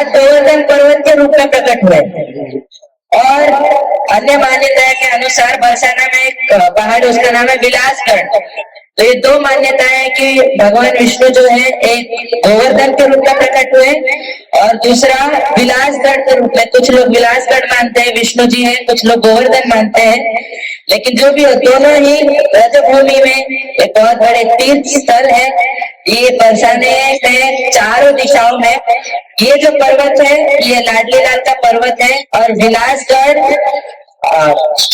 साक्षात गोवर्धन पर्वत के रूप में प्रकट हुए। और अन्य मान्यताएं के अनुसार बरसाना में एक पहाड़, उसका नाम है विलासगढ़। तो ये दो मान्यताएं हैं कि भगवान विष्णु जो है एक गोवर्धन के रूप में प्रकट हुए और दूसरा विलासगढ़ के रूप में। कुछ लोग विलासगढ़ मानते हैं विष्णु जी हैं, कुछ लोग गोवर्धन मानते हैं। लेकिन जो भी हो, दोनों ही ब्रजभूमि में एक बहुत बड़े तीर्थ स्थल है। ये बरसाने में चारों दिशाओं में ये जो पर्वत है ये लाडली लाल का पर्वत है, और विलासगढ़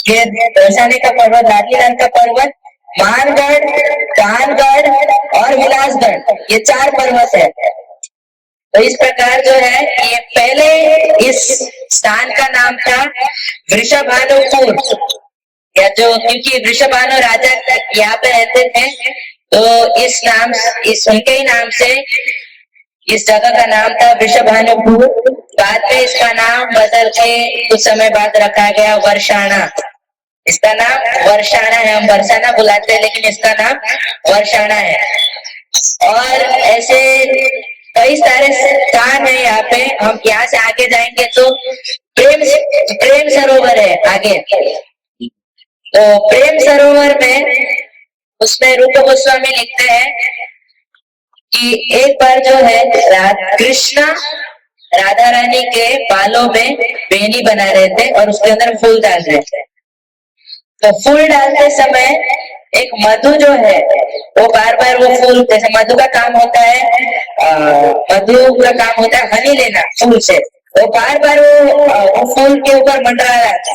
ये बरसाने का पर्वत, लाडली लाल का पर्वत, मानगढ़, कानगढ़ और विलासगढ़, ये चार पर्वत है। तो इस प्रकार जो है ये पहले इस स्थान का नाम था वृषभानुपुर, या जो क्योंकि वृषभानु राजा यहाँ पे रहते थे तो इस नाम, इस उनके ही नाम से इस जगह का नाम था वृषभानुपुर। बाद में इसका नाम बदल के कुछ समय बाद रखा गया वर्षाणा। इसका नाम वर्षाणा है, हम बरसाना बुलाते हैं लेकिन इसका नाम वर्षाणा है। और ऐसे कई सारे स्थान है यहाँ पे। हम यहाँ से आगे जाएंगे तो प्रेम सरोवर है आगे। तो प्रेम सरोवर में उसमें रूप गोस्वामी लिखते हैं कि एक बार जो है कृष्णा राधा रानी के बालों में बेनी बना रहे थे और उसके अंदर फूल डाल रहे थे। तो फूल डालते समय एक मधु जो है वो बार बार वो फूल, जैसे मधु का काम होता है, मधु का काम होता है हनी लेना फूल से, तो बार बार वो फूल के ऊपर मंडरा रहा था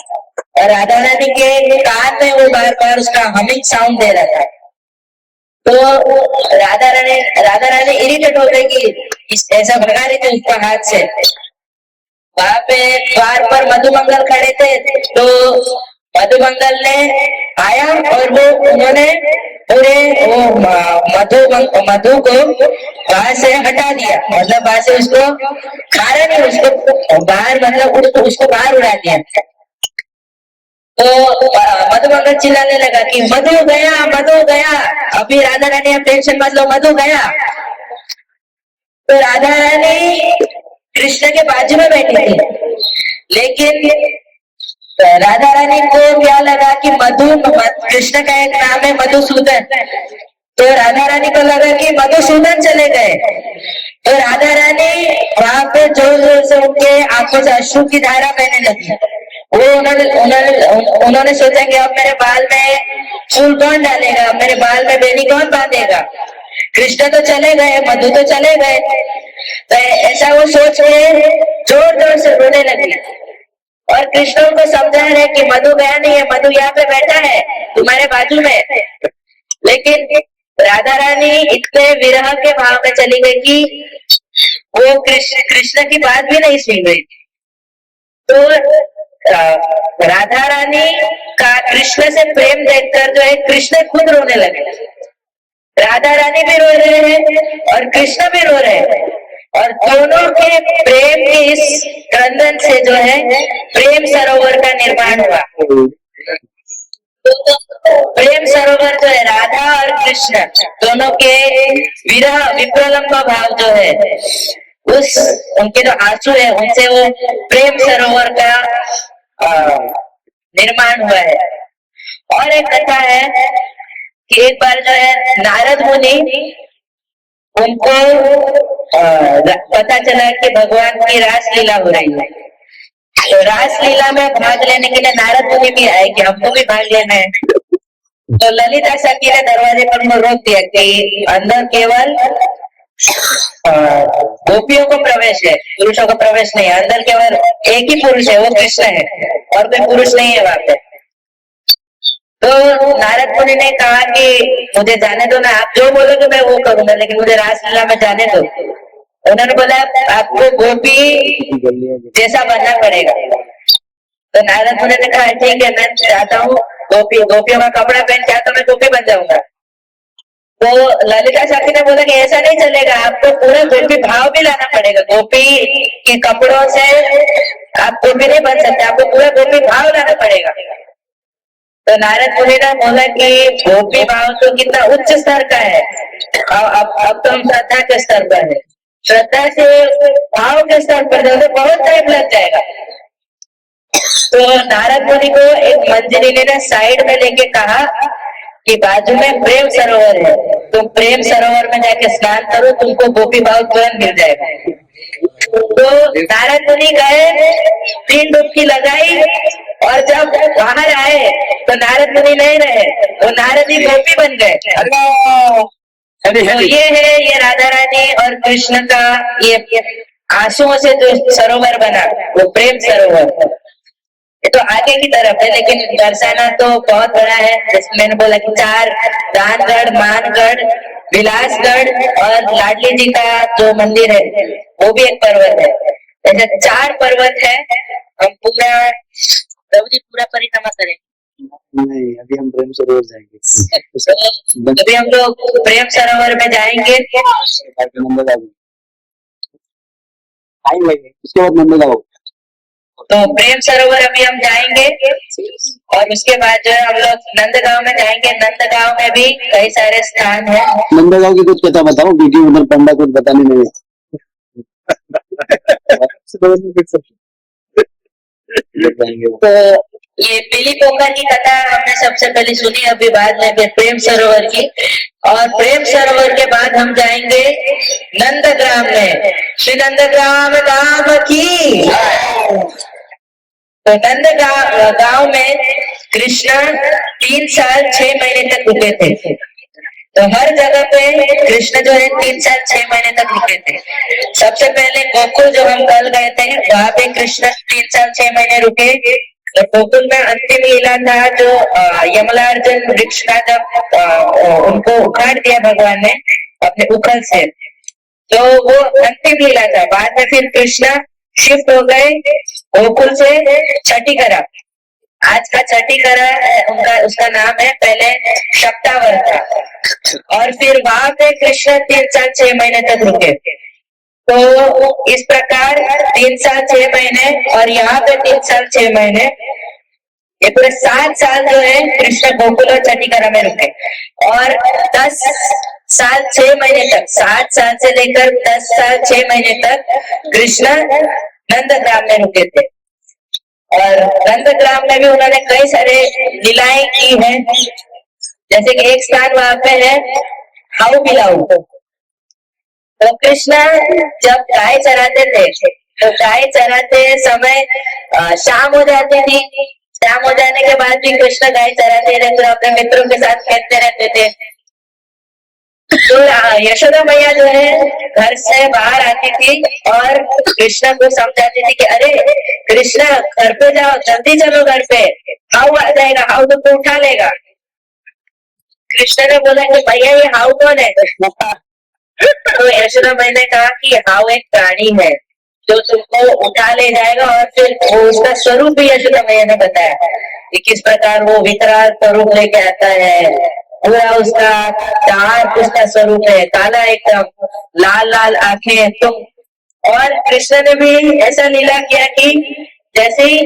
और राधा रानी के कान में वो बार बार उसका हमिंग साउंड दे रहा था। तो राधा रानी इरिटेट हो गई कि ऐसा भगा रही थी उसका हाथ से। वहां पे द्वार पर मधुमंगल खड़े थे, तो मधुमंगल ने आया और वो उन्होंने पूरे वो मधु को वहां से हटा दिया, मतलब वहां से उसको मारा नहीं, उसको बाहर, मतलब उसको बाहर उड़ा दिया। तो मधुमंगल चिल्लाने लगा कि मधु गया, मधु गया। अभी राधा रानी आप टेंशन मत लो, मधु गया। तो राधा रानी कृष्ण के बाजू में बैठी थी, लेकिन राधा रानी को क्या लगा कि कृष्ण का एक नाम है मधुसूदन, तो राधा रानी को लगा कि मधुसूदन चले गए। तो राधा रानी वहां पे जोर जोर से उनके आंखों से अश्रु की धारा बहने लगी। वो उन्होंने सोचा कि अब मेरे बाल में फूल कौन डालेगा, मेरे बाल में बेनी कौन बांधेगा, कृष्ण तो चले गए, मधु तो चले गए। तो ऐसा वो सोच के जोर जोर से रोने लगी और कृष्ण को समझा रहे कि मधु गया नहीं है, मधु यहाँ पे बैठा है तुम्हारे बाजू में। लेकिन राधा रानी इतने विरह के भाव में चली गई कि वो कृष्ण की बात भी नहीं सुन रही। तो राधा रानी का कृष्ण से प्रेम देखकर जो है कृष्ण खुद रोने लगे। राधा रानी भी रो रहे हैं और कृष्ण भी रो रहे हैं, और दोनों के प्रेम के इस क्रंदन से जो है प्रेम सरोवर का निर्माण हुआ। तो प्रेम सरोवर जो है राधा और कृष्ण दोनों के विरह विप्रलंब भाव जो है, उस उनके जो आंसू है उनसे वो प्रेम सरोवर का निर्माण हुआ है। और एक कथा है कि एक बार जो है नारद मुनि, उनको पता चला कि भगवान की रासलीला हो रही है। तो रासलीला में भाग लेने के लिए नारद मुनि भी आए कि हमको भी भाग लेना है। तो ललिता सखी ने दरवाजे पर उनको रोक दिया कि अंदर केवल गोपियों को प्रवेश है, पुरुषों को प्रवेश नहीं है। अंदर केवल एक ही पुरुष है, वो कृष्ण है, और कोई पुरुष नहीं है वहां पे। तो नारद मुनि ने कहा कि मुझे जाने दो ना, आप जो बोलोगे मैं वो करूंगा, लेकिन मुझे रासलीला में जाने दो। उन्होंने बोला आपको गोपी जैसा बनना पड़ेगा। तो नारद मुनि ने कहा ठीक है, मैं चाहता हूँ गोपियों का कपड़ा पहन के आता, मैं गोपी बन जाऊंगा। तो ललिता सखी ने बोला कि ऐसा नहीं चलेगा, आपको पूरा गोपी भाव भी लाना पड़ेगा। गोपी के कपड़ों से आप गोपी नहीं बन सकते, आपको पूरा गोपी भाव लाना पड़ेगा। तो नारद मुनि ने बोला कि गोपी भाव तो कितना उच्च स्तर का है, अब तो हम श्रद्धा के स्तर पर है। श्रद्धा से भाव के स्तर पर जाओ तो बहुत टाइम लग जाएगा। तो नारद मुनि को एक मंजरी ने साइड में लेके कहा कि बाजू में प्रेम सरोवर है, तुम प्रेम सरोवर में जाके स्नान करो, तुमको गोपी भाव तुरंत मिल जाएगा। तो नारद मुनि गए, 3 डुबकी लगाई और जब बाहर आए तो नारद मुनि नहीं रहे, वो नारद ही गोपी बन गए। तो ये राधा रानी और कृष्ण का ये आंसुओं से जो सरोवर बना, वो प्रेम सरोवर। ये तो आगे की तरफ है, लेकिन बरसाना तो बहुत बड़ा है। जैसे मैंने बोला कि 4 दानगढ़, मानगढ़, विलासगढ़ और लाडली जी का जो मंदिर है वो भी एक पर्वत है। ऐसे 4 पर्वत है। हम पूरा प्रभु जी पूरा परिक्रमा करेंगे? नहीं, अभी हम प्रेम सरोवर जाएंगे। अभी हम लोग प्रेम सरोवर में जाएंगे, उसके बाद नंदगांव। तो प्रेम सरोवर अभी हम जाएंगे और उसके बाद जो है हम लोग नंदगांव में जाएंगे। नंदगांव में भी कई सारे स्थान है। नंदगांव की कुछ कथा बताओ, क्योंकि उधर पंडा कुछ बताने नहीं तो ये पीली पोखर की कथा हमने सबसे पहले सुनी, अभी बाद में फिर प्रेम सरोवर की, और प्रेम सरोवर के बाद हम जाएंगे नंदग्राम में। श्री नंदग्राम धाम की। तो नंदगांव गांव में कृष्ण 3 साल 6 महीने तक रुके थे। तो हर जगह पे कृष्ण जो है 3 साल 6 महीने तक रुके थे। सबसे पहले गोकुल जो हम कल गए थे, वहां पे कृष्ण 3 साल 6 महीने रुके। तो गोकुल में अंतिम लीला था जो यमलार्जुन वृक्ष का जब उनको उखाड़ दिया भगवान ने अपने उखल से, तो वो अंतिम लीला था। बाद में फिर कृष्ण शिफ्ट हो गए गोकुल से छठी करा। आज का छठी करा उनका उसका नाम है, पहले सप्तावर था। और फिर वहां पे कृष्ण 3 साल 6 महीने तक रुके। तो इस प्रकार 3 साल 6 महीने और यहाँ पे 3 साल 6 महीने, ये पूरे 7 साल जो है कृष्ण गोकुल और छठीकरा में रुके। और 10 साल 6 महीने तक, 7 साल से लेकर 10 साल 6 महीने तक कृष्ण नंदग्राम में रुके थे। और नंदग्राम में भी उन्होंने कई सारे लीलाएं की हैं। जैसे कि एक स्थान वहां पे है हाउ बिलाऊ। तो कृष्ण जब गाय चराते थे, तो गाय चराते समय शाम हो जाती थी। शाम हो जाने के बाद भी कृष्ण गाय चराते रहते, अपने मित्रों के साथ खेलते रहते थे। तो यशोदा मैया जो है घर से बाहर आती थी और कृष्ण को समझाती थी कि अरे कृष्ण घर पे जाओ, जल्दी चलो घर पे, हाउ आ जाएगा, हाउ तो उठा लेगा। कृष्ण ने बोला कि भैया ये हाउ कौन है? तो यशोदा मैया ने कहा कि हाउ एक प्राणी है जो तुमको उठा ले जाएगा। और फिर वो उसका स्वरूप भी यशोदा मैया ने बताया कि किस प्रकार वो विकराल स्वरूप लेके आता है। पूरा उसका दांत उसका स्वरूप है, काला एकदम, लाल लाल आंखें। तो और कृष्ण ने भी ऐसा लीला किया कि जैसे ही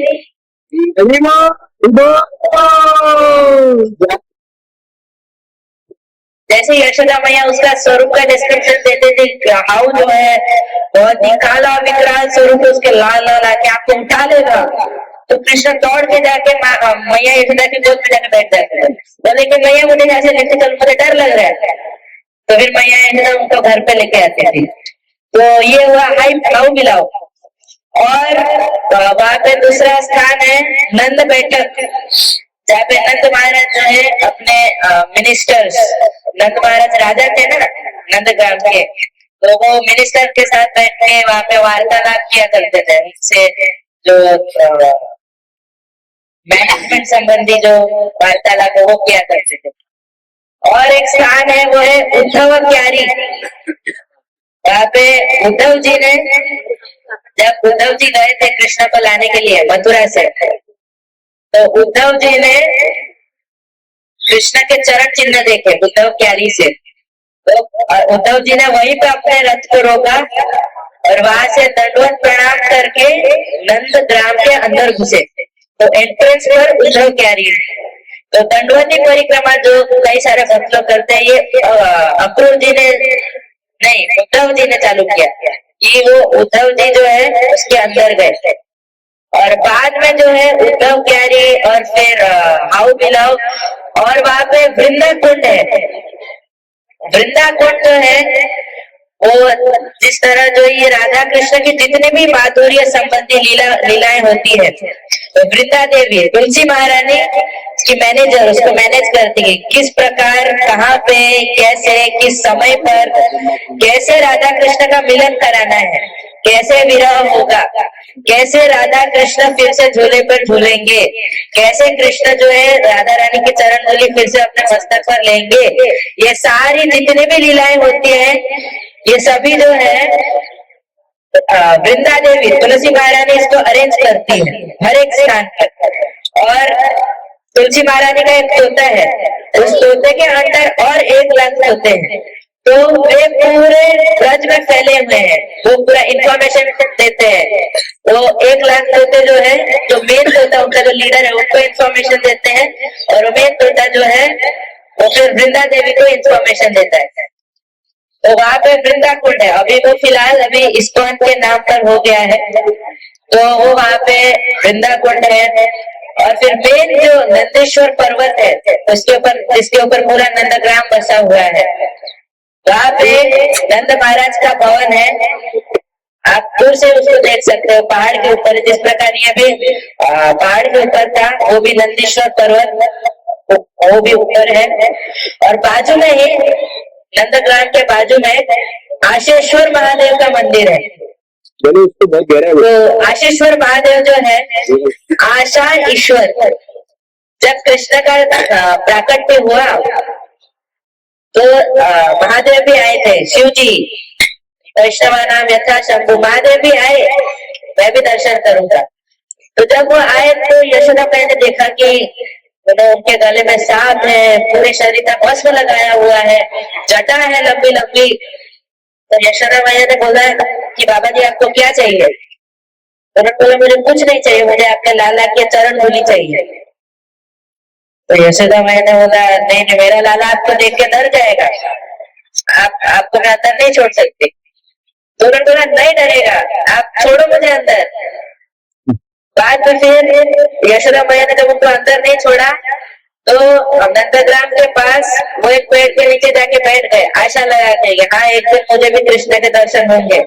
यशोदा मैया उसका स्वरूप का डिस्क्रिप्शन देते थे, हाउ जो है बहुत ही काला विकराल स्वरूप, उसके लाल लाल आके आपको उठा लेगा। तो कृष्ण दौड़ के जाके मैया यशोदा की गोद में जाके बैठ जाते थे। तो लेकिन मैया मुझे यहाँ से लेके चलो, मुझे डर लग रहा है। तो फिर मैया यशोदा उनको घर पे लेके आती थी। तो ये हुआ हाउ मिलाओ। और वहां पे दूसरा स्थान है नंद बैठक, जहाँ पे नंद महाराज जो है अपने मिनिस्टर्स, नंद महाराज राजा थे ना नंदग्राम के, तो वो मिनिस्टर के साथ बैठ के वहां पे वार्तालाप किया करते थे। इससे जो मैनेजमेंट संबंधी जो वार्तालाप वो किया करते थे। और एक स्थान है वो है उद्धव क्यारी। यहाँ पे उद्धव जी ने, जब उद्धव जी गए थे कृष्ण को लाने के लिए मथुरा से, तो उद्धव जी ने कृष्ण के चरण चिन्ह देखे उद्धव क्यारी से। तो उद्धव जी ने वहीं पे अपने रथ को रोका और वहां से दंडवत प्रणाम करके नंद ग्राम के अंदर घुसे। तो एंट्रेंस पर उद्धव क्यारी है। तो दंडवती परिक्रमा जो कई सारे भक्त लोग करते हैं, ये अक्रूर जी ने नहीं, उद्धव जी ने चालू किया कि वो उद्धव जी जो है उसके अंदर गए और बाद में जो है उद्धव क्यारी और फिर हाउ बिलव और वहां पे वृंदा कुंड है। वृंदा कुंड जो है वो जिस तरह जो ये राधा कृष्ण की जितने भी माधुर्य संबंधी लीलाएं होती है, तो वृंदा देवी तुलसी महारानी की मैनेजर उसको मैनेज करती है, किस प्रकार कहाँ पे कैसे किस समय पर कैसे राधा कृष्ण का मिलन कराना है, कैसे विरह होगा, कैसे राधा कृष्ण फिर से झूले पर झूलेंगे, कैसे कृष्ण जो है राधा रानी की चरण धूलि फिर से अपने मस्तक पर लेंगे, ये सारी जितनी भी लीलाएं होती है ये सभी जो है वृंदा देवी तुलसी महारानी इसको अरेंज करती है हर एक स्थान पर। और तुलसी महारानी का एक तोता है, उस तोते के अंदर और 1,00,000 तोते हैं, तो वे पूरे ब्रज में फैले हुए हैं, वो पूरा इंफॉर्मेशन देते हैं। तो 1,00,000 तोते जो है, जो मेन तोता उनका जो लीडर है उनको इंफॉर्मेशन देते हैं और मेन तोता जो है वो फिर वृंदा देवी को इंफॉर्मेशन देता है। तो वहां पे वृंदा कुंड है, अभी वो फिलहाल अभी इस्कॉन के नाम पर हो गया है, तो वो वहां पे वृंदा कुंड है। और फिर मेन जो नंदेश्वर पर्वत है उसके ऊपर जिसके ऊपर पूरा नंदग्राम बसा हुआ है, वहां पे नंद महाराज का भवन है, आप दूर से उसको देख सकते हो पहाड़ के ऊपर, जिस प्रकार ये भी पहाड़ के ऊपर था वो भी नंदीश्वर पर्वत वो भी ऊपर है। और बाजू में ही नंदग्राम के बाजू में आशेश्वर महादेव का मंदिर है। तो आशेश्वर महादेव जो है आशा ईश्वर, जब कृष्ण का प्राकट्य हुआ तो महादेव भी आए थे, शिव जी वैष्णवा नाम यथा शंभु, महादेव भी आए, मैं भी दर्शन करूंगा। तो जब वो आए तो यशोदा मैया ने देखा कि उनके गले में सांप है, पूरे शरीर का भस्म लगाया हुआ है, जटा है लंबी लंबी। तो यशोदा मैया ने बोला कि बाबा जी आपको क्या चाहिए? तो उन्होंने बोला मुझे कुछ नहीं चाहिए, मुझे आपके लाला के चरण धूलि चाहिए। तो यशोदा मैया ने बोला नहीं नहीं, मेरा लाला आपको देख के डर जाएगा, आपको मैं अंदर नहीं छोड़ सकती। तो उन्होंने बोला नहीं डरेगा, आप छोड़ो मुझे अंदर। बाद में फिर यशोदा मैया ने जब उनको अंदर नहीं छोड़ा तो नंदग्राम के पास वो एक पेड़ के नीचे जाके बैठ गए, आशा लगा के हाँ एक दिन मुझे भी कृष्ण के दर्शन होंगे,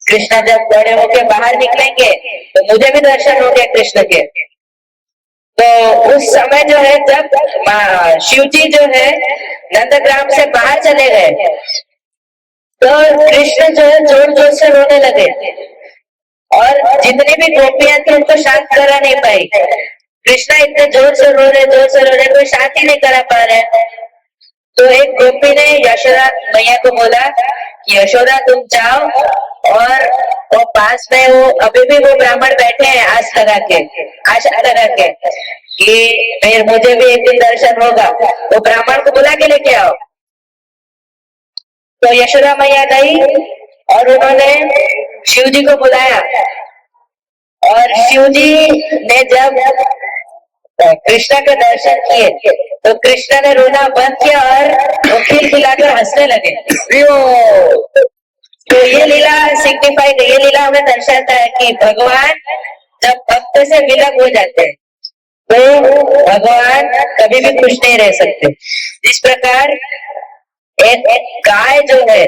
कृष्ण जब बड़े होके बाहर निकलेंगे तो मुझे भी दर्शन होंगे कृष्ण के। तो उस समय जो है जब शिव जी जो है नंदग्राम से बाहर चले गए तो कृष्ण जो है जोर जोर से रोने लगे और जितनी भी गोपियां थी उनको शांत करा नहीं पाई। कृष्णा इतने जोर से रो रहे कोई शांत ही नहीं करा पा रहे। तो एक गोपी ने यशोदा मैया को बोला कि यशोदा तुम जाओ और वो पास में वो अभी भी वो ब्राह्मण बैठे हैं आशा लगा के कि फिर मुझे भी एक दिन दर्शन होगा, वो ब्राह्मण को बुला के लेके आओ। तो यशोदा मैया गई और उन्होंने शिव जी को बुलाया और शिव जी ने जब कृष्णा के दर्शन किए तो कृष्णा ने रोना बंद किया और वो खिलखिलाकर हंसने लगे। तो ये लीला सिग्निफाई, ये लीला हमें दर्शाता है कि भगवान जब भक्त से विलग हो जाते हैं तो भगवान कभी भी खुश नहीं रह सकते। इस प्रकार एक गाय जो है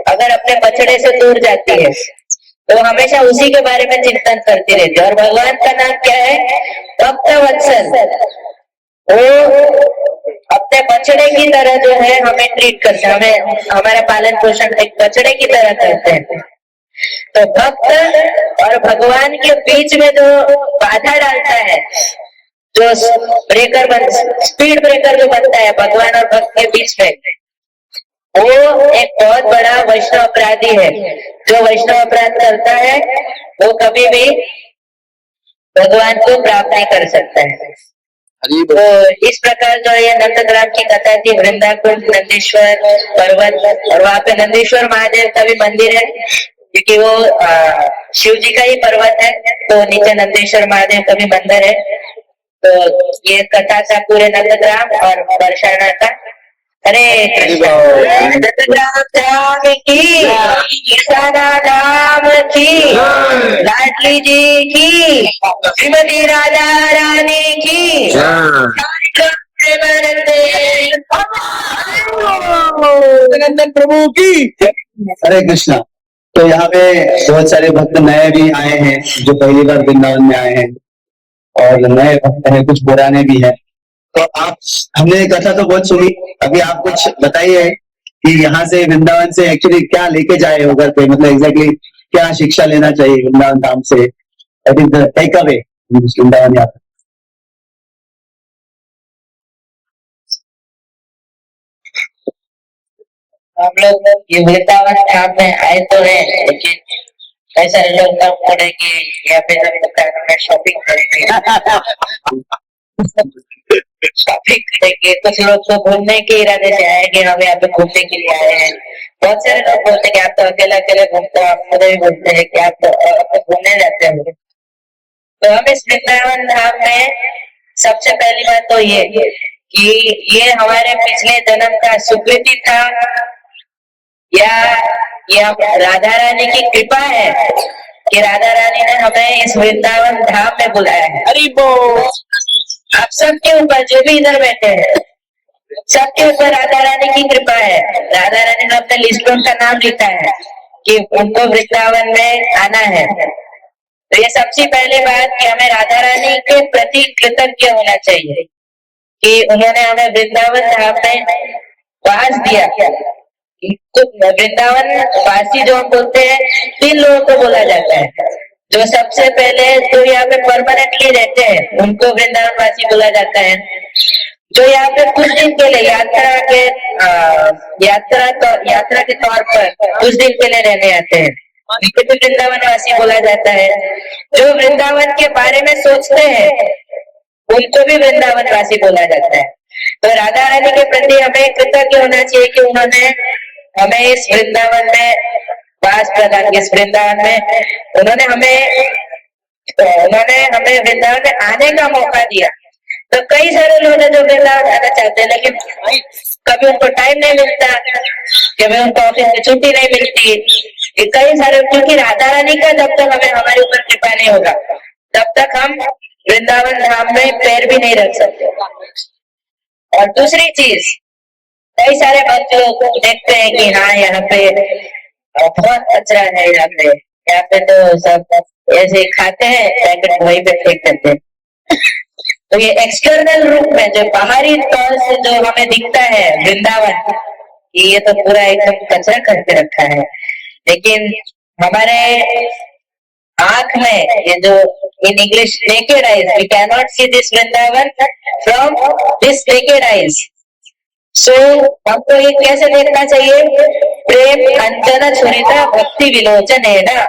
अगर अपने बछड़े से दूर जाती है तो हमेशा उसी के बारे में चिंतन करती रहती है। और भगवान का नाम क्या है? भक्त वत्सल। वो अपने बछड़े की तरह जो है हमें ट्रीट करते हैं, हमें हमारा पालन पोषण एक बछड़े की तरह करते हैं। तो भक्त और भगवान के बीच में जो बाधा डालता है, जो स्पीड ब्रेकर जो बनता है भगवान और भक्त के बीच में, वो एक बहुत बड़ा वैष्णव अपराधी है। जो वैष्णव अपराध करता है वो कभी भी भगवान को प्राप्त नहीं कर सकता है। तो इस प्रकार जो ये नंदग्राम की कथा थी, वृंदाकुंड नंदीश्वर पर्वत, और वहां पे नंदीश्वर महादेव का भी मंदिर है क्योंकि वो शिव जी का ही पर्वत है, तो नीचे नंदीश्वर महादेव का भी मंदिर है। तो ये कथा था पूरे नंदग्राम और बरसाना का। हरे कृष्ण राम की ईशाना नाम की लाडली जी की श्रीमती राधा रानी की जगन्नाथ प्रभु की हरे कृष्णा। तो यहाँ पे बहुत सारे भक्त नए भी आए हैं जो पहली बार वृंदावन में आए हैं और नए भक्त हैं, कुछ पुराने भी हैं। तो आप, हमने कथा तो बहुत सुनी, अभी आप कुछ बताइए कि यहाँ से वृंदावन से एक्चुअली क्या लेके जाए होकर के, मतलब एग्जैक्टली क्या शिक्षा लेना चाहिए वृंदावन धाम से, that is the take away Vrindavan yatra. हम लोग ये वृंदावन धाम में आए तो है, लेकिन कई सारे लोग तब पड़े कि यहाँ पे जब दुकानों में शॉपिंग करेंगे शॉपिंग करेंगे। कुछ लोग तो घूमने के इरादे से आए कि हम यहाँ पे घूमने के लिए आए हैं। बहुत सारे लोग बोलते हैं कि आप तो अकेले अकेले घूमते हो, आप खुद भी बोलते हैं कि आप तो घूमने जाते हो। तो हम इस वृंदावन धाम में सबसे पहली बात तो ये कि ये हमारे पिछले जन्म का सुकृति था या ये राधा रानी की कृपा है कि राधा रानी ने हमें इस वृंदावन धाम में बुलाया है। हरि बोल। आप सबके ऊपर जो भी इधर बैठे हैं सबके ऊपर राधा रानी की कृपा है। राधा रानी ने अपने लिस्ट में उनका नाम लिखा है कि उनको वृंदावन में आना है। तो ये सबसे पहली बात कि हमें राधा रानी के प्रति कृतज्ञ होना चाहिए कि उन्होंने हमें वृंदावन धाम में वास दिया। तो वृंदावन वासी जो हम बोलते हैं 3 लोगों को बोला जाता है। जो सबसे पहले तो यहाँ पे परमानेंटली रहते हैं उनको वृंदावन वासी बोला जाता है। जो यहाँ पे कुछ दिन के लिए यात्रा के तौर पर कुछ दिन के लिए रहने आते हैं उनको भी वृंदावन वासी बोला जाता है। जो वृंदावन के बारे में सोचते हैं उनको भी वृंदावन वासी बोला जाता है। तो राधा रानी के प्रति हमें कृतज्ञ होना चाहिए कि उन्होंने हमें इस वृंदावन में वास प्रदान किया। इस वृंदावन में उन्होंने हमें वृंदावन में आने का मौका दिया। तो कई सारे लोग हैं जो वृंदावन आना चाहते हैं लेकिन कभी उनको टाइम नहीं मिलता, कभी उनको ऑफिस में छुट्टी नहीं मिलती। कई सारे, क्योंकि राधा रानी का जब तक हमें हमारे ऊपर कृपा नहीं होगा तब तक हम वृंदावन धाम में पैर भी नहीं रख सकते। और दूसरी चीज, कई सारे भक्त लोग देखते हैं कि हाँ यहाँ पे बहुत कचरा है, यहाँ पे तो सब ऐसे खाते हैं पैकेट वहीं पे फेंक देते हैं। तो ये एक्सटर्नल रूप में जो बाहरी तौर से जो हमें दिखता है वृंदावन, ये तो पूरा एकदम कचरा करके रखा है, लेकिन हमारे आंख में ये जो in English naked eyes, we can not see this Vrindavan from this naked eyes. So हमको ये कैसे देखना चाहिए? प्रेम अंजन छुरिता भक्ति विलोचन है ना,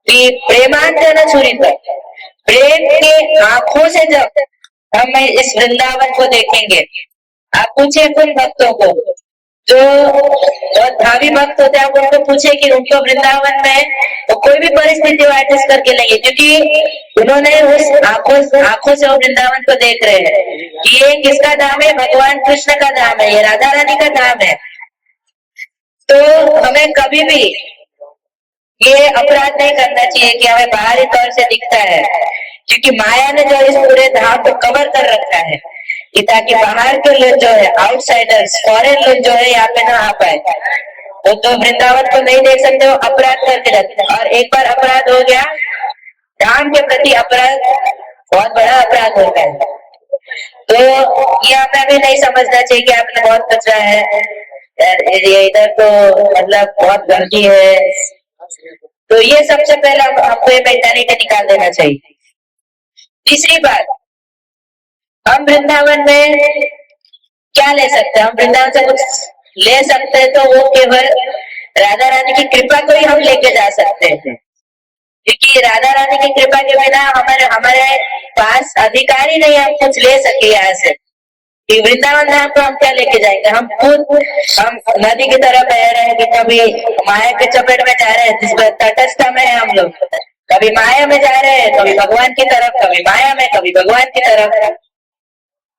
कि प्रेमांजन छुरिता, प्रेम के आंखों से जब हम इस वृंदावन को देखेंगे। आप पूछे उन भक्तों को जो भावी भक्त होते हैं, आप उनको पूछे कि उनको वृंदावन में तो कोई भी परिस्थिति एडजस्ट करके लेंगे, क्योंकि उन्होंने उस आंखों से वो वृंदावन को देख रहे हैं कि ये किसका धाम है? भगवान कृष्ण का धाम है, ये राधा रानी का धाम है। तो हमें कभी भी ये अपराध नहीं करना चाहिए कि हमें बाहरी तौर से दिखता है, क्योंकि माया ने जो इस पूरे धाम को कवर कर रखा है कि ताकि बाहर के लोग जो है, आउटसाइडर्स, फॉरेन लोग जो है यहाँ पे ना आ पाए। तो जो वृंदावन को नहीं देख सकते वो अपराध करके रहते हैं, और एक बार अपराध हो गया, धाम के प्रति अपराध बहुत बड़ा अपराध होता है। तो ये हमें भी नहीं समझना चाहिए कि आपने बहुत कचरा है, ये इधर तो मतलब बहुत गंदगी है। तो ये सबसे पहले हमको ये मेंटालिटी निकाल देना चाहिए। तीसरी बात, हम वृंदावन में क्या ले सकते हैं? हम वृंदावन से कुछ ले सकते हैं तो वो केवल राधा रानी की कृपा को ही हम लेके जा सकते हैं, क्योंकि राधा रानी की कृपा के बिना हमारे पास अधिकार ही नहीं, हम कुछ ले सके यहाँ से। वृंदावन धाम को हम क्या लेके जाएंगे? हम नदी की तरह बह रहे हैं कि कभी माया के चपेट में जा रहे हैं, जिसमें तटस्थ में है हम लोग, कभी माया में जा रहे हैं, कभी भगवान की तरफ, कभी माया में, कभी भगवान की तरफ।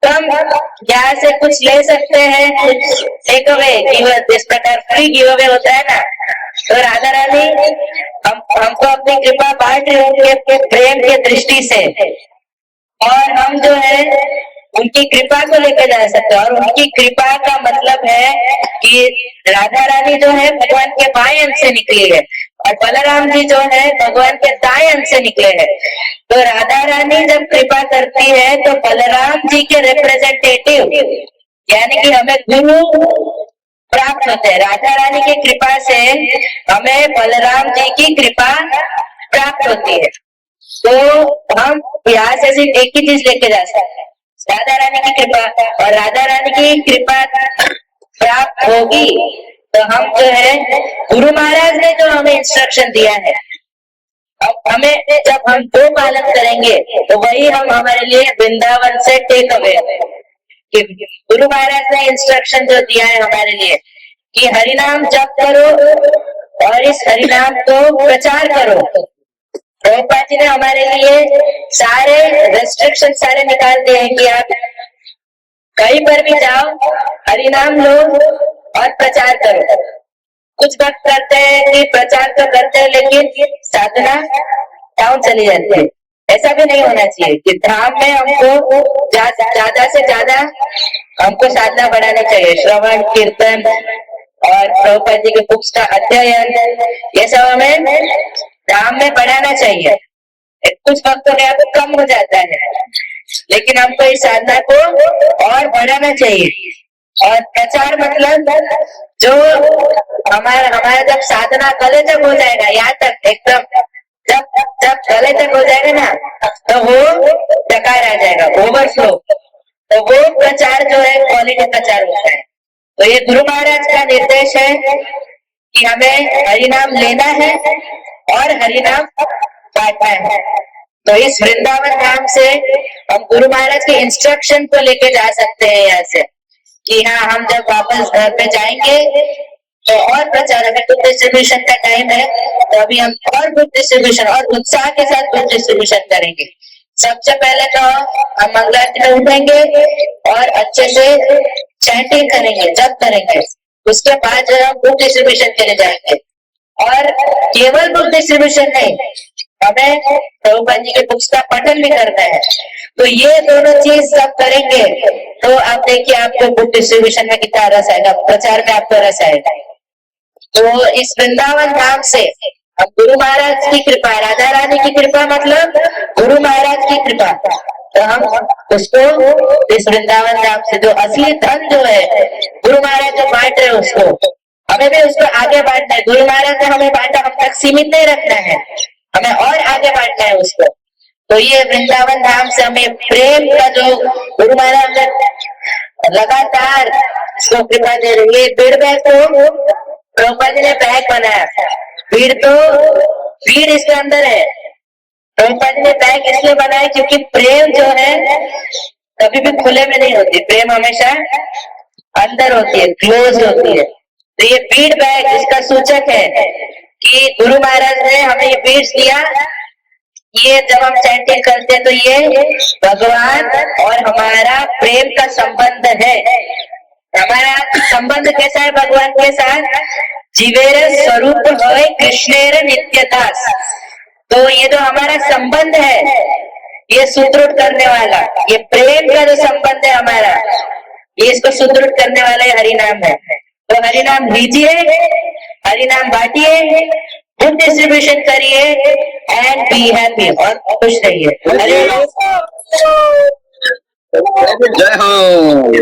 तो हम यहाँ से कुछ ले सकते हैं, कुछ टेक अवे, इस प्रकार फ्री गिव अवे होता है ना। तो राधा रानी हमको अपनी कृपा बांट रही उनके प्रेम के दृष्टि से, और हम जो है उनकी कृपा को लेकर जा सकते हैं। और उनकी कृपा का मतलब है कि राधा रानी जो है भगवान के बाएं अंश से निकली है, और बलराम जी जो है भगवान के दाएं अंश से निकले हैं। तो राधा रानी जब कृपा करती है तो बलराम जी के रिप्रेजेंटेटिव, यानी कि हमें गुरु प्राप्त होते हैं। राधा रानी की कृपा से हमें बलराम जी की कृपा प्राप्त होती है। तो हम यहाँ से सिर्फ एक ही चीज लेके जा सकते हैं, राधा रानी की कृपा। और राधा रानी की कृपा प्राप्त होगी तो हम जो है गुरु महाराज ने जो हमें इंस्ट्रक्शन दिया है, अब हमें जब हम वो पालन करेंगे तो वही हम हमारे लिए वृंदावन से टेक अवे। गुरु महाराज ने इंस्ट्रक्शन जो दिया है हमारे लिए कि हरिनाम जप करो और इस हरिनाम को प्रचार करो। प्रभुपाद जी ने हमारे लिए सारे रेस्ट्रिक्शन सारे निकाल दिए हैं कि आप कहीं पर भी जाओ, हरिनाम लो और प्रचार करो। कुछ भक्त करते हैं कि प्रचार तो करते हैं लेकिन साधना डाउन चली जाती है। ऐसा भी नहीं होना चाहिए कि धाम में हमको ज्यादा से ज्यादा हमको साधना बढ़ानी चाहिए। श्रवण कीर्तन और प्रभुपाद जी के बुक्स का अध्ययन, ये सब हमें धाम में बढ़ाना चाहिए। कुछ भक्तों के यहाँ पे कम हो जाता है, लेकिन हमको इस साधना को और बढ़ाना चाहिए। और प्रचार मतलब जो हमारा जब साधना गले तक हो जाएगा, यहाँ तक एकदम जब गले तक हो जाएगा ना, तो वो प्रकार आ जाएगा, ओवरफ्लो। तो वो प्रचार जो है क्वालिटी प्रचार होता है। तो ये गुरु महाराज का निर्देश है कि हमें हरिनाम लेना है और हरिनाम बांटना है। तो इस वृंदावन धाम से हम गुरु महाराज के इंस्ट्रक्शन को लेके जा सकते हैं यहाँ से कि हाँ, हम जब वापस घर पे जाएंगे तो और प्रचार, अगर बुक डिस्ट्रीब्यूशन का टाइम है तो अभी हम और बुक डिस्ट्रीब्यूशन और उत्साह के साथ बुक डिस्ट्रीब्यूशन करेंगे। सबसे पहले तो हम मंगलारती में उठेंगे और अच्छे से चैंटिंग करेंगे, जप करेंगे। उसके बाद जो हम बुक डिस्ट्रीब्यूशन के लिए जाएंगे। और केवल बुक डिस्ट्रीब्यूशन नहीं, हमें प्रभुपाद जी के बुक्स का पठन भी करना है। तो ये दोनों चीज सब करेंगे तो आप देखिए आपको बुक डिस्ट्रीब्यूशन में कितना रस आएगा, प्रचार में आपको रस आएगा। तो इस वृंदावन धाम से अब गुरु महाराज की कृपा, राधा रानी की कृपा मतलब गुरु महाराज की कृपा, तो हम उसको इस वृंदावन धाम से जो असली धन जो है गुरु महाराज जो बांट रहे उसको हमें भी उसको आगे बांटना है। गुरु महाराज ने हमें बांटा, हम तक सीमित नहीं रखना है, हमें और आगे बांटना है उसको। तो ये वृंदावन धाम से हमें प्रेम का जो गुरु महाराज ने लगातार इसको कृपा दे रही है। भीड़ बैग तो प्रभुपाद जी ने बैग बनाया, भीड़ इसके अंदर है। प्रभुपाद जी ने बैग इसलिए बनाया क्योंकि प्रेम जो है कभी भी खुले में नहीं होती, प्रेम हमेशा अंदर होती है, क्लोज होती है। तो ये बीड बैग इसका सूचक है कि गुरु महाराज ने हमें ये बीड्स दिया। ये जब हम चैंटिंग करते हैं तो ये भगवान और हमारा प्रेम का संबंध है। हमारा संबंध कैसा है भगवान के साथ? जीवेर स्वरूप होए कृष्णेर नित्यदास। तो ये जो हमारा संबंध है ये सुदृढ़ करने वाला, ये प्रेम का जो संबंध है हमारा, ये इसको सुदृढ़ करने वाला हरिनाम है। तो हरिनाम लीजिए, हरिनाम बांटिए, बुक डिस्ट्रीब्यूशन करिए एंड बी हैप्पी, और खुश रहिए। जय हो।